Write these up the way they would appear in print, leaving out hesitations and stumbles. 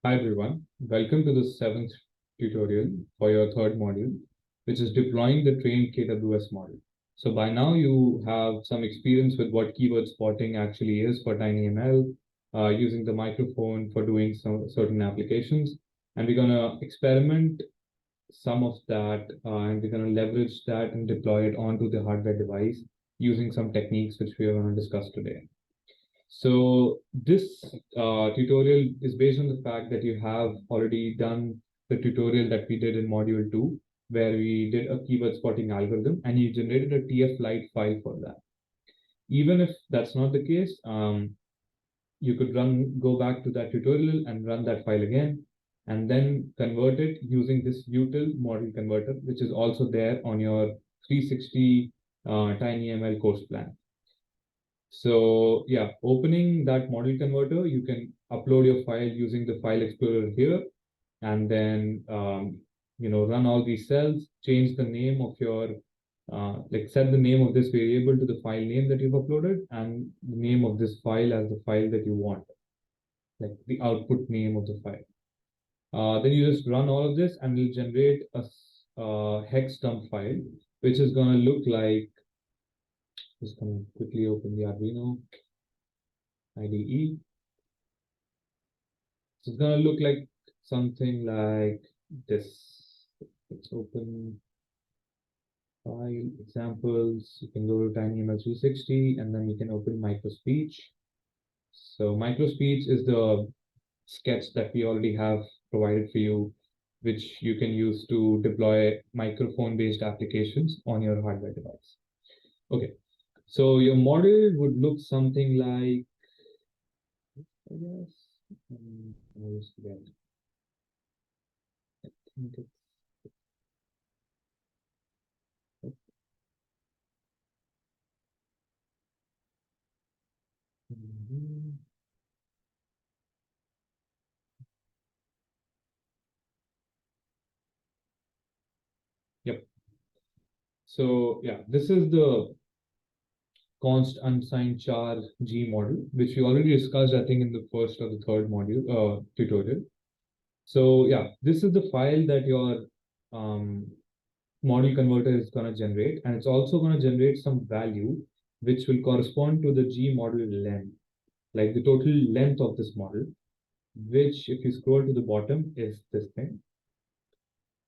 Hi everyone, welcome to the seventh tutorial for your third module, which is deploying the trained KWS model. So by now you have some experience with what keyword spotting actually is for TinyML, using the microphone for doing some certain applications. And we're gonna experiment some of that and we're gonna leverage that and deploy it onto the hardware device using some techniques which we are gonna discuss today. So this tutorial is based on the fact that you have already done the tutorial that we did in module 2, where we did a keyword spotting algorithm and you generated a TF-Lite file for that. Even if that's not the case, you could go back to that tutorial and run that file again, and then convert it using this util model converter, which is also there on your 360 TinyML course plan. So yeah, opening that model converter, you can upload your file using the file explorer here, and then run all these cells, change the name of your set the name of this variable to the file name that you've uploaded, and the name of this file as the file that you want, like the output name of the file. Then you just run all of this, and it'll generate a hex dump file, which is gonna look like. Just gonna quickly open the Arduino IDE. So it's gonna look like something like this. Let's open file examples. You can go to TinyML 360 and then you can open microspeech. So microspeech is the sketch that we already have provided for you, which you can use to deploy microphone-based applications on your hardware device. Okay, so your model would look something like, I guess, I always forget. I think it's Mhm. Yep. So yeah, this is the const unsigned char G model, which we already discussed, I think, in the first or the third module tutorial. So yeah, this is the file that your um, model converter is going to generate, and it's also going to generate some value which will correspond to the G model length, like the total length of this model, which if you scroll to the bottom is this thing.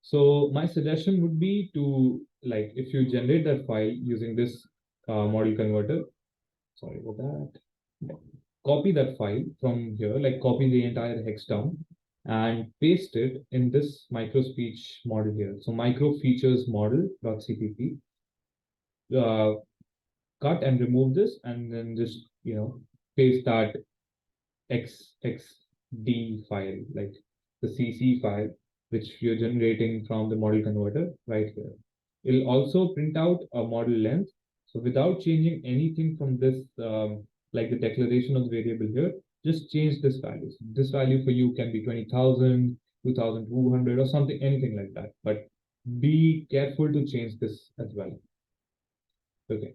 So my suggestion would be to, like, if you generate that file using this model converter, sorry about that, copy that file from here, like copy the entire hex down and paste it in this micro speech model here. So micro features model.cpp, uh, cut and remove this, and then just, paste that xxd file, like the cc file, which you're generating from the model converter right here. It'll also print out a model length. So without changing anything from this, like the declaration of the variable here, just change this value. So this value for you can be 20,000, 2,200, or something, anything like that. But be careful to change this as well. Okay.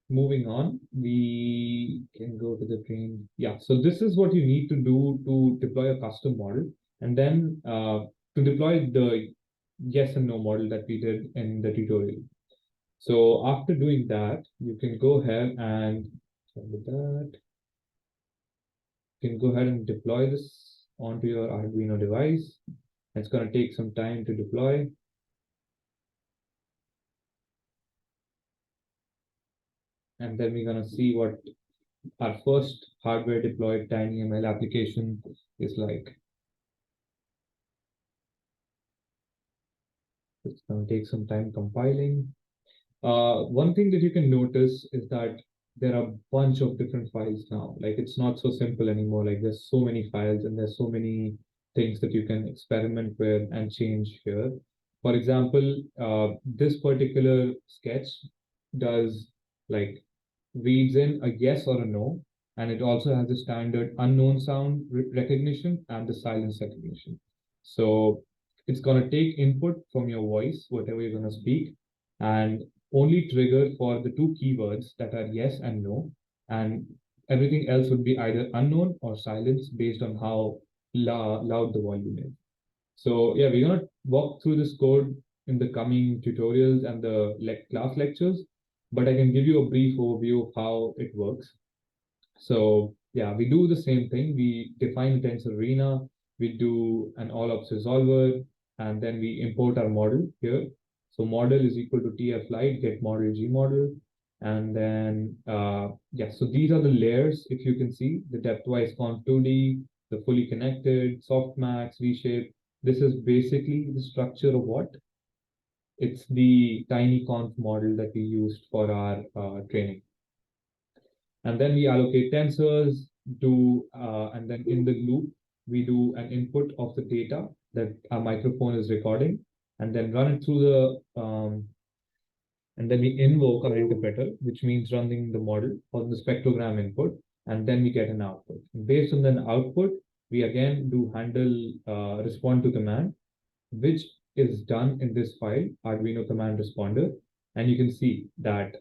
Moving on, we can go to the train. Yeah, so this is what you need to do to deploy a custom model. And then to deploy the yes and no model that we did in the tutorial. So after doing that, you can go ahead and with that, you can go ahead and deploy this onto your Arduino device. It's going to take some time to deploy. And then we're going to see what our first hardware deployed TinyML application is like. It's going to take some time compiling. One thing that you can notice is that there are a bunch of different files now. Like, it's not so simple anymore. Like, there's so many files and there's so many things that you can experiment with and change here. For example, this particular sketch does, like, reads in a yes or a no, and it also has the standard unknown sound recognition and the silence recognition. So it's going to take input from your voice, whatever you're going to speak, and only trigger for the two keywords that are yes and no. And everything else would be either unknown or silence based on how loud the volume is. So yeah, we're gonna walk through this code in the coming tutorials and the class lectures, but I can give you a brief overview of how it works. So yeah, we do the same thing. We define the tensor arena, we do an all-ops resolver, and then we import our model here. So model is equal to tf light get model g model, and then yeah. So these are the layers. If you can see the depth-wise conv 2D, the fully connected, softmax, reshape. This is basically the structure of what? It's the TinyConf model that we used for our training. And then we allocate tensors, and then in the loop, we do an input of the data that our microphone is recording, and then run it through and then we invoke our interpreter, which means running the model for the spectrogram input, and then we get an output. Based on the output, we again do handle respond to command, which is done in this file, Arduino command responder. And you can see that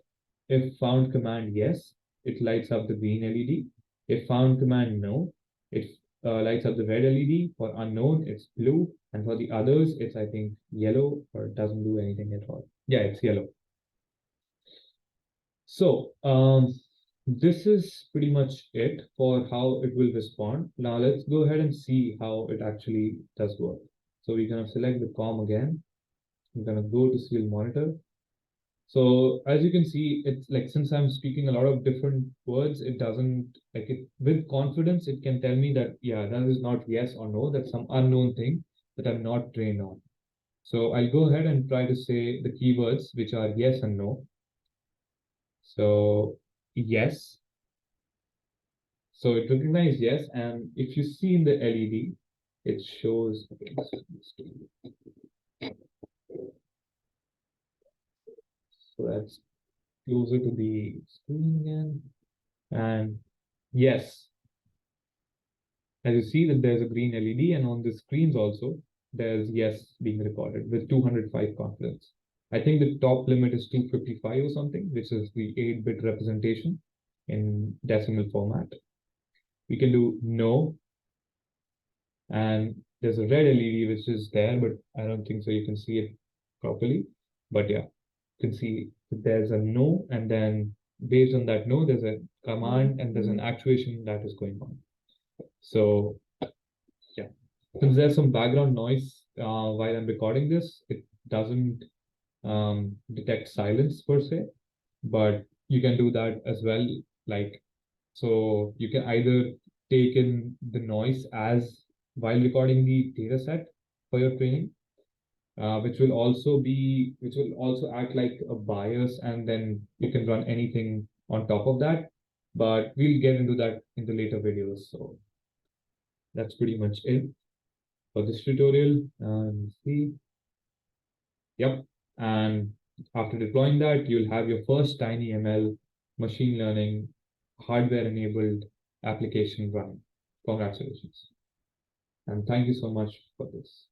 if found command yes, it lights up the green LED. If found command no, it lights up the red LED. For unknown, it's blue. And for the others, it's, I think, yellow, or it doesn't do anything at all. Yeah, it's yellow. So this is pretty much it for how it will respond. Now let's go ahead and see how it actually does work. So we're going to select the COM again. I'm going to go to serial monitor. So as you can see, it's like, since I'm speaking a lot of different words, it doesn't like it with confidence. It can tell me that, yeah, that is not yes or no. That's some unknown thing that I'm not trained on. So I'll go ahead and try to say the keywords, which are yes and no. So yes. So it recognizes yes. And if you see in the LED, it shows, okay, so that's closer to the screen again. And yes, as you see that there's a green LED, and on the screens also, there's yes being recorded with 205 confidence. I think the top limit is 255 or something, which is the 8-bit representation in decimal format. We can do no, and there's a red LED which is there, but I don't think so you can see it properly. But yeah, you can see there's a no, and then based on that no, there's a command and there's an actuation that is going on. So yeah, since there's some background noise while I'm recording this, it doesn't detect silence per se, but you can do that as well. Like, so you can either take in the noise as while recording the data set for your training, which will also act like a bias, and then you can run anything on top of that. But we'll get into that in the later videos. So that's pretty much it for this tutorial. See, yep. And after deploying that, you'll have your first TinyML machine learning hardware-enabled application running. Congratulations. And thank you so much for this.